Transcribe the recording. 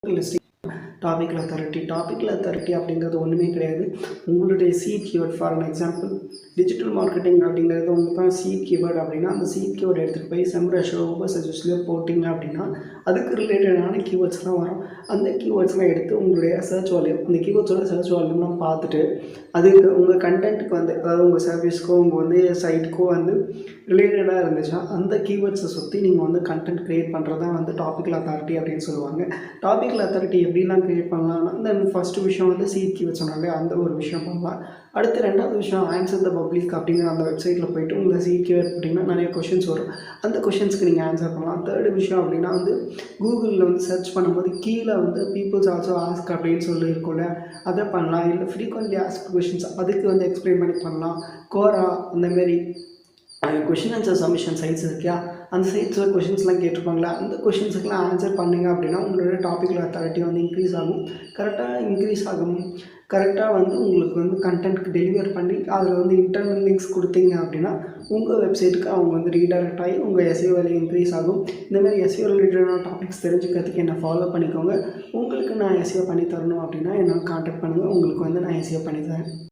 Listing topic authority அப்படிங்கிறது ஒன்றுமே கிடையாது. உங்களுடைய seed keyword for an example digital marketing அப்படிங்கிறது உங்களுக்கு தான் சீட் கீவேர்ட் அப்படின்னா, அந்த சீட் கீவேர்ட் எடுத்துகிட்டு போய் செம்ரஷோ சஜஸ்ட்லேயோ போட்டிங்க அப்படின்னா அதுக்கு ரிலேட்டடான கீவேர்ட்ஸ்லாம் வரும். அந்த கீவேர்ட்ஸ்லாம் எடுத்து உங்களுடைய சர்ச் வால்யூம், அந்த கீவேர்ட்ஸோட சர்ச் வால்யூம்லாம் பார்த்துட்டு அதுக்கு உங்கள் கண்டென்ட்டுக்கு அதாவது உங்கள் சர்வீஸ்க்கோ உங்கள் சைட்டுக்கோ ரிலேட்டடாக இருந்துச்சுன்னா அந்த கீவேர்ட்ஸை சுற்றி நீங்கள் கண்டென்ட் க்ரியேட் பண்ணுறது தான் டாபிக்கல் அத்தாரிட்டி அப்படின்னு சொல்லுவாங்க. டாபிக்கல் அத்தாரிட்டி எப்படிலாம் க்ரியேட் பண்ணலாம்னா, இந்த ஃபஸ்ட்டு விஷயம் சீட் கீவேர்ட் சொன்னாலே அந்த ஒரு விஷயம் பண்ணலாம். அடுத்து 2வது விஷயம் ஆன்சர் த பப்ளிக் அப்படிங்கிற அந்த வெப்சைட்டில் போய்ட்டு உங்களை சீட் கீவேர்ட் அப்படின்னா நிறைய கொஷின்ஸ் வரும். அந்த கொஷின்ஸ்க்கு நீங்கள் ஆன்சர் பண்ணலாம். 3rd விஷயம் அப்படின்னா கூகுளில் சர்ச் பண்ணும்போது கீழே பீப்புள்ஸ் ஆல்சோ ஆஸ்க் அப்படின்னு சொல்லி இருக்கும்ல, அதை பண்ணலாம். இல்லை ஃப்ரீக்வெண்ட்லி ஆஸ்க் கொஷின்ஸ் அதுக்கு எக்ஸ்பிளைன் பண்ணி பண்ணலாம். கோரா அந்தமாரி கொஷின் ஆன்சர் சப்மிஷன் சைட்ஸ் இருக்கியா, அந்த சைட்ஸில் கொஷின்ஸ்லாம் கேட்டிருப்பாங்களா, அந்த கொஷின்ஸுக்கெலாம் ஆன்சர் பண்ணிங்க அப்படின்னா உங்களோட டாபிக்கில் அத்தாரிட்டி இன்க்ரீஸ் ஆகும். கரெக்டாக உங்களுக்கு கண்டென்ட்க்கு டெலிவர் பண்ணி அதில் இன்டர்னல் லிங்க்ஸ் கொடுத்தீங்க அப்படின்னா உங்கள் வெப்சைட்டுக்கு அவங்க ரீடைரக்ட் ஆகி உங்கள் எஸ்இஓ வேல்யூ இன்க்ரீஸ் ஆகும். இந்தமாதிரி எஸ்இஓ ரிலேட்டடான டாபிக்ஸ் தெரிஞ்சுக்கிறதுக்கு என்னை ஃபாலோ பண்ணிக்கோங்க. உங்களுக்கு நான் எஸ்இஓ பண்ணி தரணும் அப்படின்னா என்னை கான்டாக்ட் பண்ணுங்கள். உங்களுக்கு நான் எஸ்இஓ பண்ணி தரேன்.